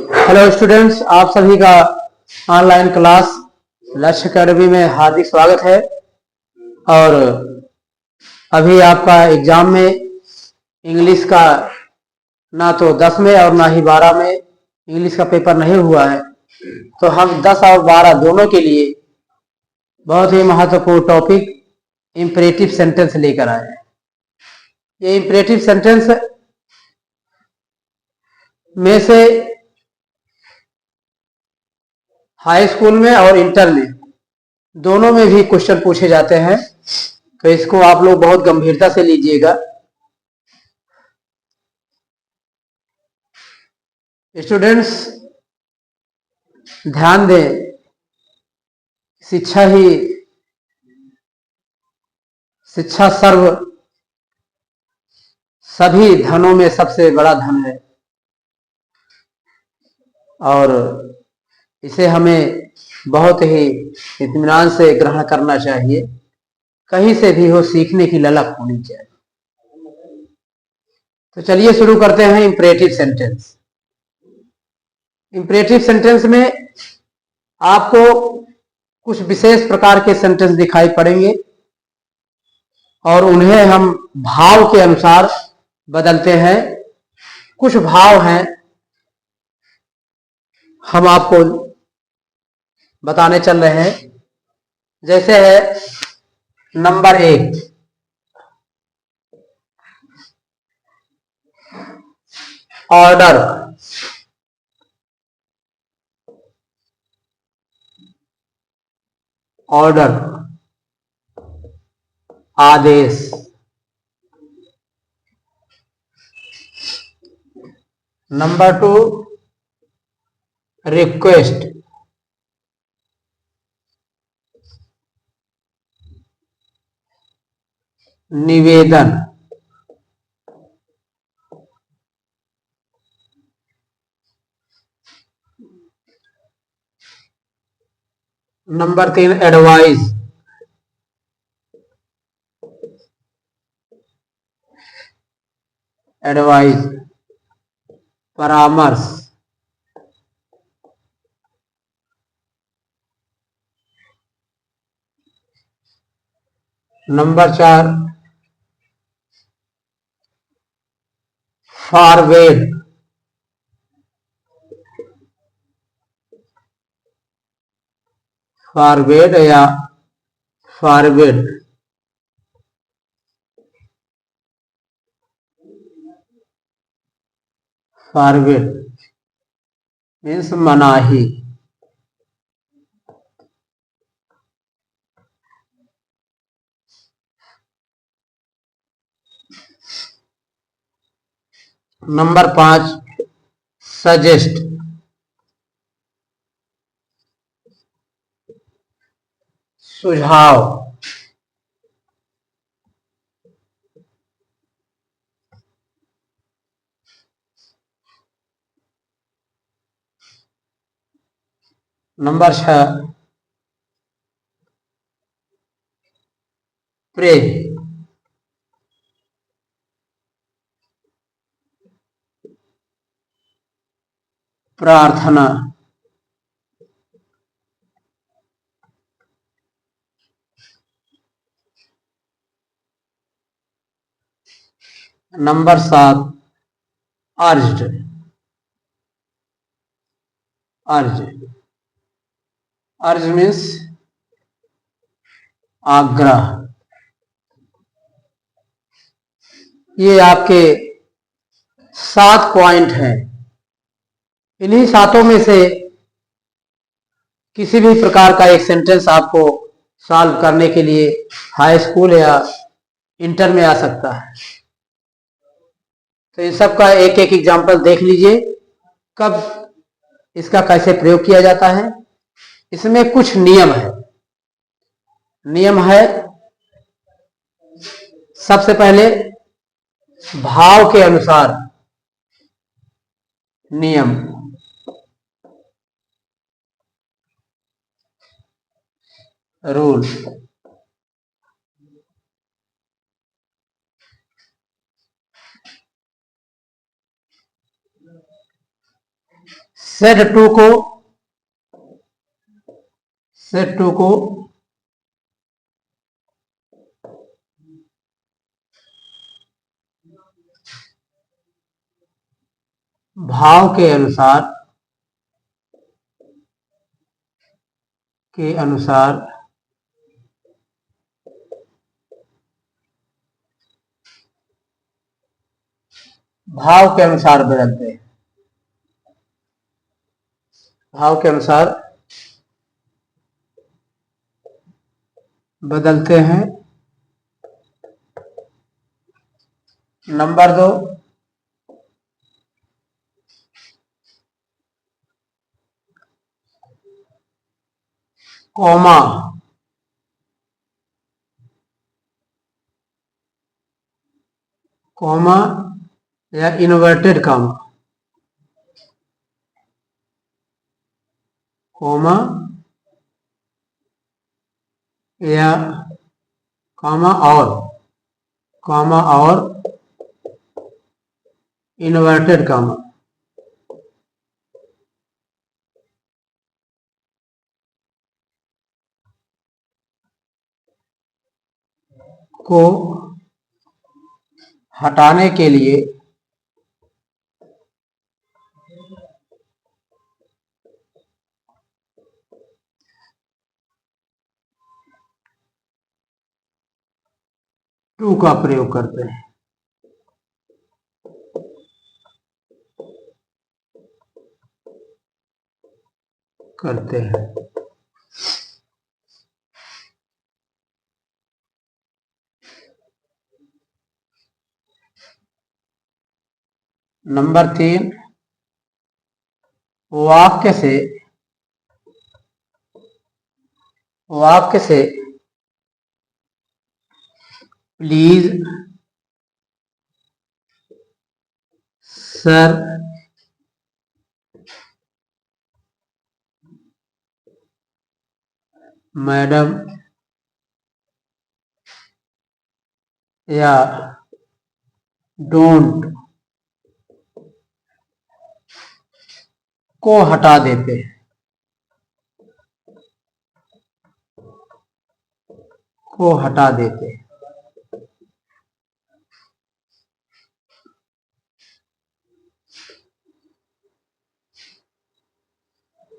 Hello students, आप सभी का ऑनलाइन क्लास लक्ष्य अकेडमी में हार्दिक स्वागत है। और अभी आपका एग्जाम में इंग्लिश का ना तो 10 में और ना ही 12 में इंग्लिश का पेपर नहीं हुआ है, तो हम 10 और 12 दोनों के लिए बहुत ही महत्वपूर्ण टॉपिक इंपरेटिव सेंटेंस लेकर आए हैं। ये इंपरेटिव सेंटेंस में से हाई स्कूल में और इंटर में दोनों में भी क्वेश्चन पूछे जाते हैं, तो इसको आप लोग बहुत गंभीरता से लीजिएगा। स्टूडेंट्स ध्यान दें, शिक्षा सर्व सभी धनों में सबसे बड़ा धन है और इसे हमें बहुत ही इत्मीनान से ग्रहण करना चाहिए। कहीं से भी हो, सीखने की ललक होनी चाहिए। तो चलिए शुरू करते हैं इंपरेटिव सेंटेंस। इंपरेटिव सेंटेंस में आपको कुछ विशेष प्रकार के सेंटेंस दिखाई पड़ेंगे और उन्हें हम भाव के अनुसार बदलते हैं। कुछ भाव हैं, हम आपको बताने चल रहे हैं। जैसे है नंबर 1, ऑर्डर। ऑर्डर आदेश। Number 2, request. निवेदन। Number 3, advice. एडवाइस परामर्श। Number 4, forward. फॉरवर्ड या फॉरवर्ड। फॉरवर्ड मीन्स मनाही। Number 5, suggest. सुझाव। Number 6, pray. प्रार्थना। Number 7, urged. अर्ज। अर्ज मीन्स आग्रह। ये आपके 7 पॉइंट हैं। इन्हीं 7 में से किसी भी प्रकार का एक सेंटेंस आपको सॉल्व करने के लिए हाई स्कूल या इंटर में आ सकता है। तो इन सब का एक एक एग्जाम्पल देख लीजिए, कब इसका कैसे प्रयोग किया जाता है। इसमें कुछ नियम है। नियम है, सबसे पहले भाव के अनुसार नियम। रूल। सेट टू को भाव के अनुसार बदलते हैं। भाव के अनुसार बदलते हैं। नंबर 2, कॉमा या इन्वर्टेड कॉमा या और इन्वर्टेड कॉमा को हटाने के लिए टू का प्रयोग करते हैं। नंबर 3, वाक्य से प्लीज सर मैडम या डोंट को हटा देते हैं।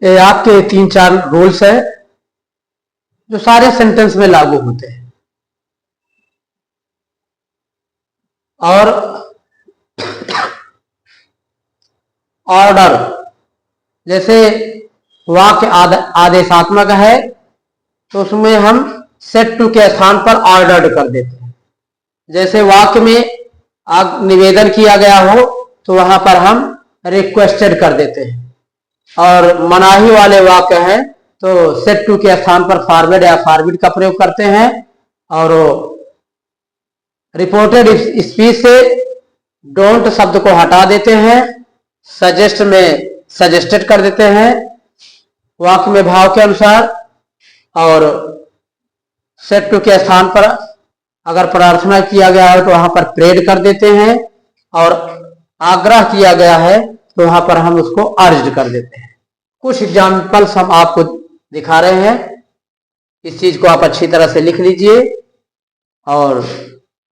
ये आपके 3-4 रूल्स है जो सारे सेंटेंस में लागू होते हैं। और ऑर्डर, जैसे वाक्य आदेशात्मक है तो उसमें हम सेट टू के स्थान पर ऑर्डर्ड कर देते हैं। जैसे वाक्य में निवेदन किया गया हो तो वहां पर हम रिक्वेस्टेड कर देते हैं। और मनाही वाले वाक्य हैं तो सेट टू के स्थान पर फॉरवर्ड या फॉरवर्ड का प्रयोग करते हैं। और रिपोर्टेड स्पीच से डोंट शब्द को हटा देते हैं। सजेस्ट में सजेस्टेड कर देते हैं वाक्य में भाव के अनुसार। और सेट टू के स्थान पर अगर प्रार्थना किया गया है तो वहां पर प्रेड कर देते हैं। और आग्रह किया गया है तो वहां पर हम उसको अर्ज्ड कर देते हैं। कुछ एग्जाम्पल्स हम आपको दिखा रहे हैं। इस चीज को आप अच्छी तरह से लिख लीजिए और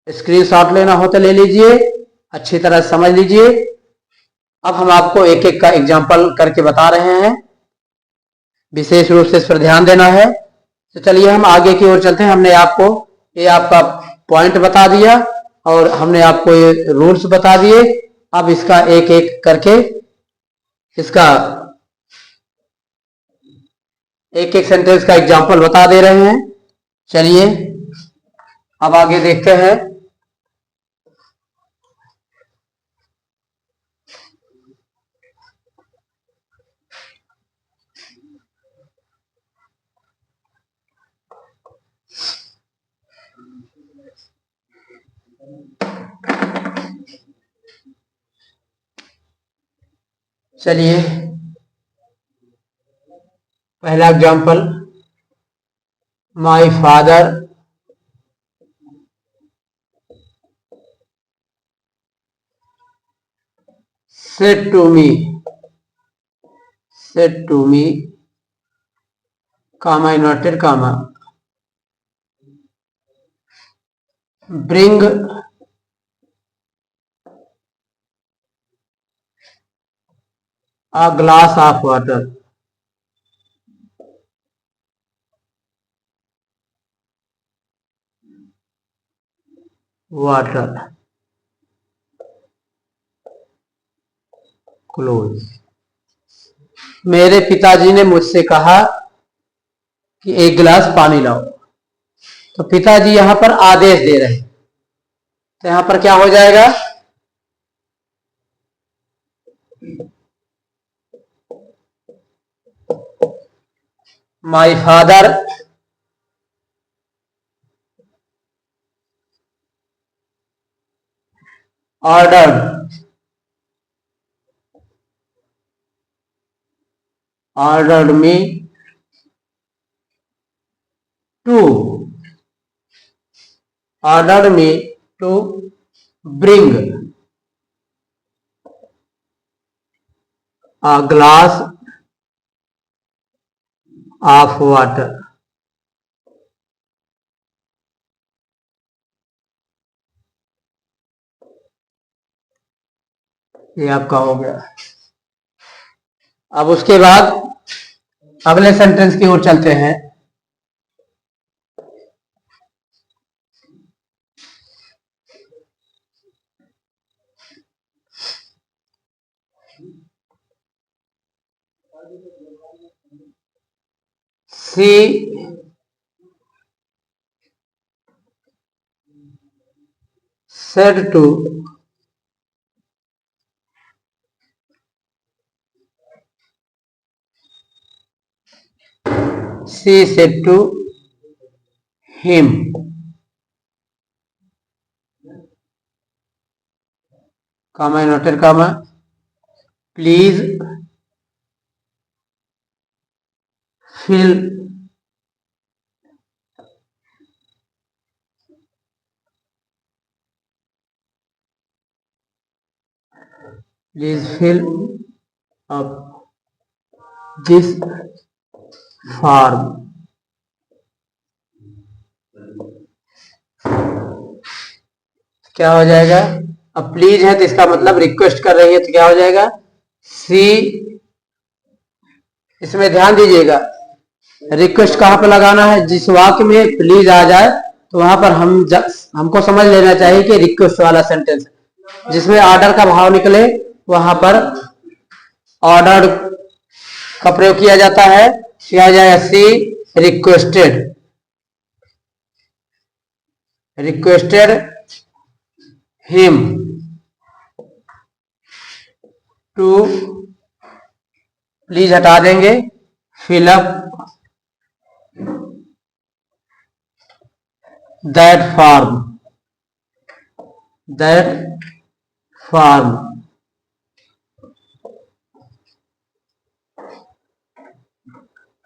स्क्रीनशॉट लेना हो तो ले लीजिए, अच्छी तरह से समझ लीजिए। अब हम आपको एक एक का एग्जाम्पल करके बता रहे हैं, विशेष रूप से इस पर ध्यान देना है। तो चलिए हम आगे की ओर चलते हैं। हमने आपको ये आपका पॉइंट बता दिया और हमने आपको ये रूल्स बता दिए। अब इसका एक एक करके इसका एक एक सेंटेंस का एग्जाम्पल बता दे रहे हैं। चलिए अब आगे देखते हैं। चलिए पहला example, my father said to me said to me, comma inverted comma, bring a glass of water. Water. Close. मेरे पिताजी ने मुझसे कहा कि एक गिलास पानी लाओ। तो पिताजी यहां पर आदेश दे रहे हैं, तो यहां पर क्या हो जाएगा? My father ordered me to bring a glass of water. ये आपका हो गया। अब उसके बाद अगले सेंटेंस की ओर चलते हैं। She said to him, comma inverted comma, please fill up this form. क्या हो जाएगा? अब प्लीज है तो इसका मतलब रिक्वेस्ट कर रही है, तो क्या हो जाएगा? सी, इसमें ध्यान दीजिएगा, रिक्वेस्ट कहां पर लगाना है? जिस वाक्य में प्लीज आ जाए तो वहां पर हमको समझ लेना चाहिए कि रिक्वेस्ट वाला सेंटेंस। जिसमें ऑर्डर का भाव निकले वहां पर ऑर्डर का प्रयोग किया जाता है। किया जाएगा सी रिक्वेस्टेड हिम टू, प्लीज हटा देंगे, फिल अप दैट फॉर्म।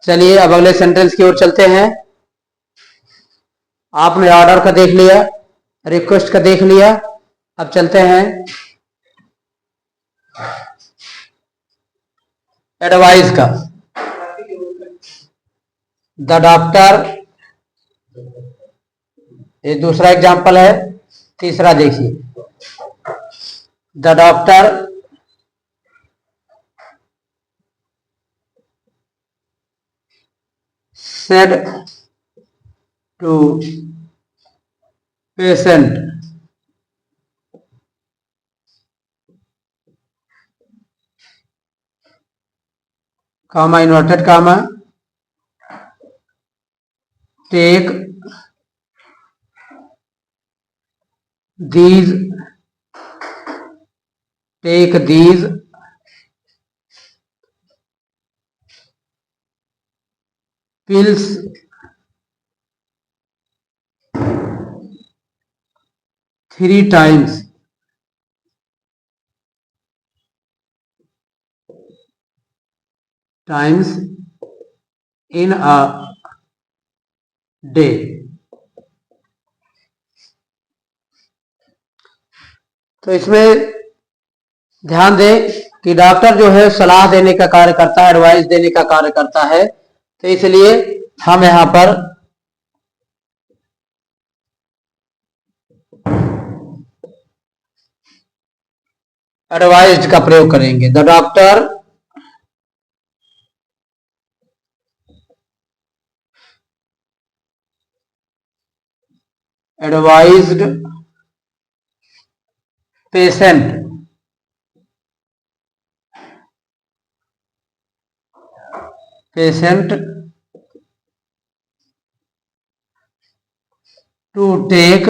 चलिए अब अगले सेंटेंस की ओर चलते हैं। आपने ऑर्डर का देख लिया, रिक्वेस्ट का देख लिया, अब चलते हैं एडवाइस का। द डॉक्टर, ये दूसरा एग्जाम्पल है, तीसरा देखिए। The doctor said to patient, comma inverted comma, take these pills 3 times in a day। तो इसमें ध्यान दें कि डॉक्टर जो है सलाह देने का कार्य करता है, एडवाइस देने का कार्य करता है, तो इसलिए हम यहां पर एडवाइज्ड का प्रयोग करेंगे। The doctor advised patient to take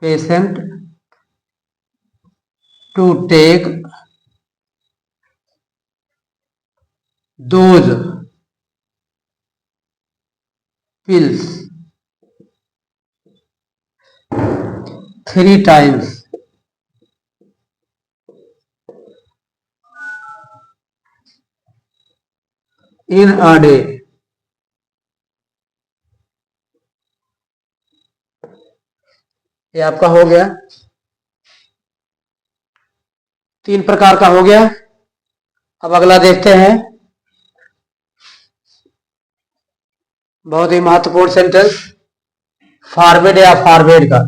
patient to take those pills 3 times in a day। ये आपका हो गया, 3 प्रकार का हो गया। अब अगला देखते हैं, बहुत ही महत्वपूर्ण सेंटेंस, फॉरवर्ड या फॉरवर्ड का।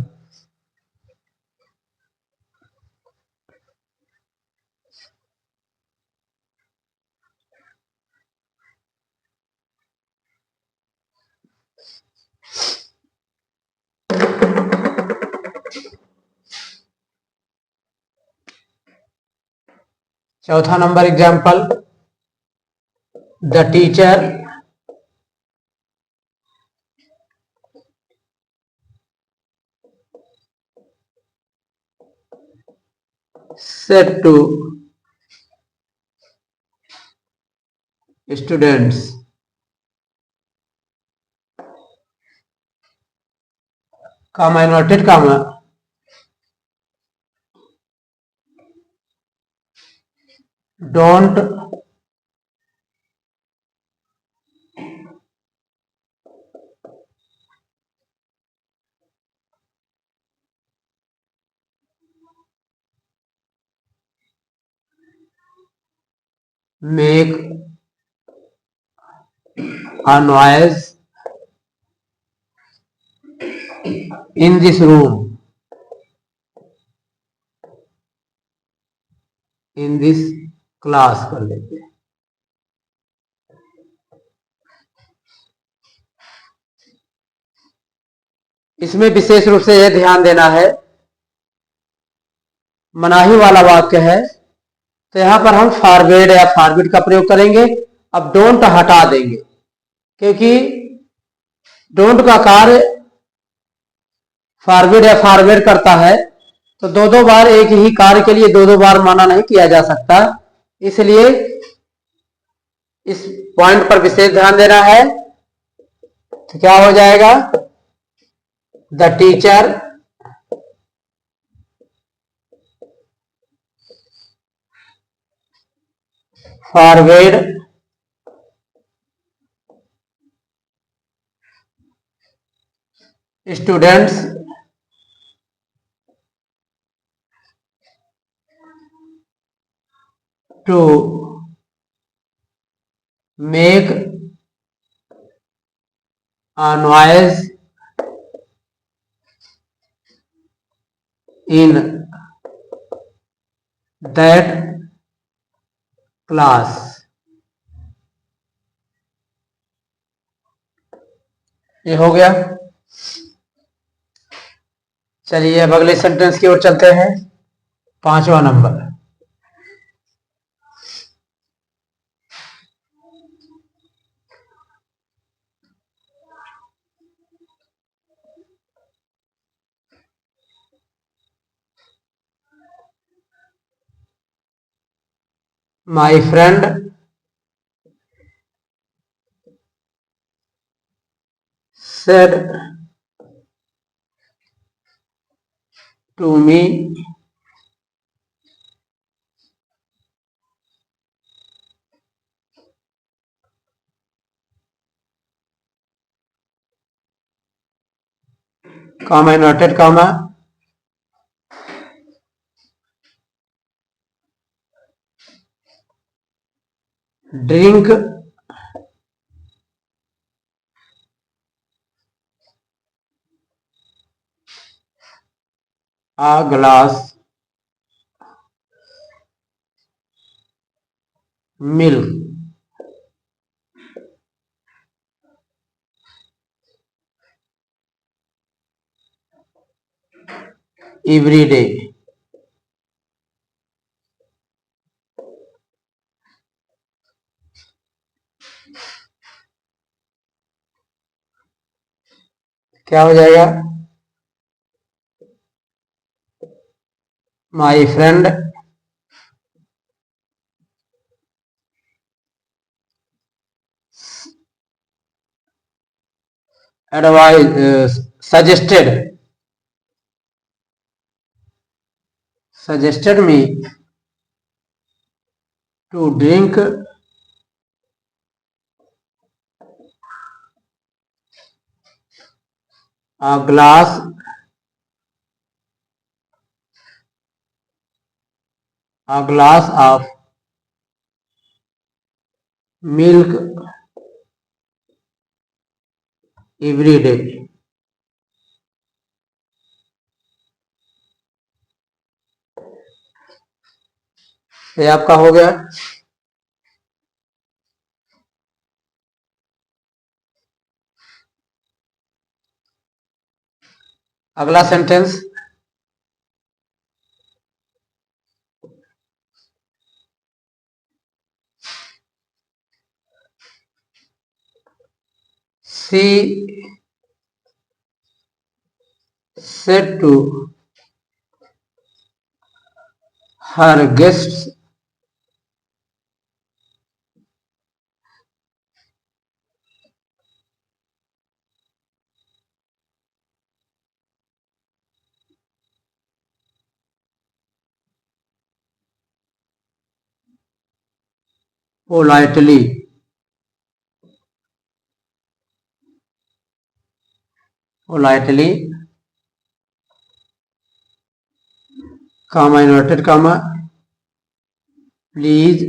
चौथा number example, the teacher said to students comma inverted comma don't make a noise in this room, in this class कर लेते हैं। इसमें विशेष रूप से यह ध्यान देना है, मनाही वाला वाक्य है, तो यहां पर हम फॉरवर्ड या फॉरवर्ड का प्रयोग करेंगे। अब डोंट हटा देंगे, क्योंकि डोंट का कार्य फॉरवर्ड या फॉरवर्ड करता है, तो दो बार एक ही कार्य के लिए दो बार माना नहीं किया जा सकता। इसलिए इस पॉइंट पर विशेष ध्यान देना है। तो क्या हो जाएगा, the teacher forward students to make a noise in that class। ये हो गया। चलिए अब अगले सेंटेंस की ओर चलते हैं, 5वां number, my friend said to me comma inverted comma drink a glass milk every day. क्या हो जाएगा? My friend advised suggested me to drink a glass of milk every day. ये आपका हो गया। अगला sentence, she said to her guests politely. Comma, inverted comma, please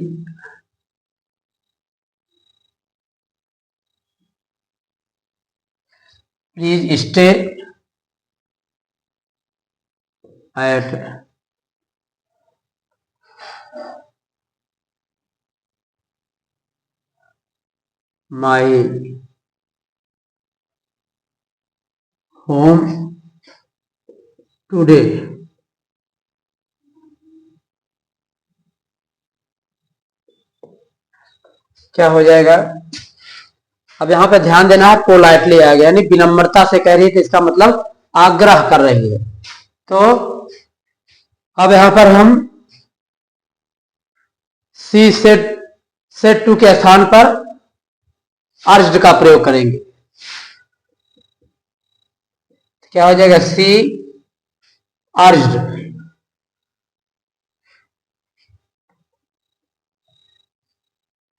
stay at my home today. क्या हो जाएगा? अब यहां पे ध्यान देना है, पोलाइटली आ गया, यानी विनम्रता से कह रही है, तो इसका मतलब आग्रह कर रही है। तो अब यहां पर हम सी सेट टू के स्थान पर अर्ज्ड का प्रयोग करेंगे। क्या हो जाएगा? She urged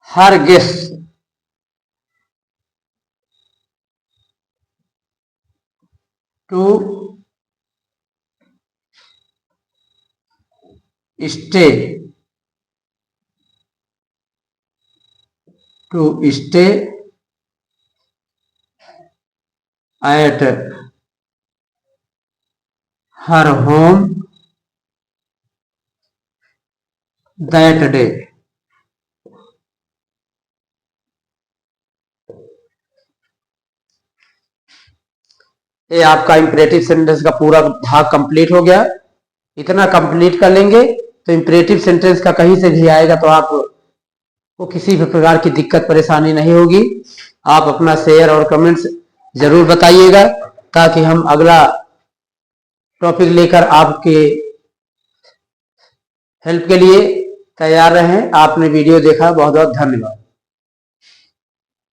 her guest to stay at her home that day. ये आपका इंपरेटिव सेंटेंस का पूरा भाग कंप्लीट हो गया। इतना कंप्लीट कर लेंगे तो इंपरेटिव सेंटेंस का कहीं से भी आएगा तो आपको किसी भी प्रकार की दिक्कत परेशानी नहीं होगी। आप अपना शेयर और कमेंट्स जरूर बताइएगा ताकि हम अगला टॉपिक लेकर आपके हेल्प के लिए तैयार रहें। आपने वीडियो देखा, बहुत बहुत धन्यवाद।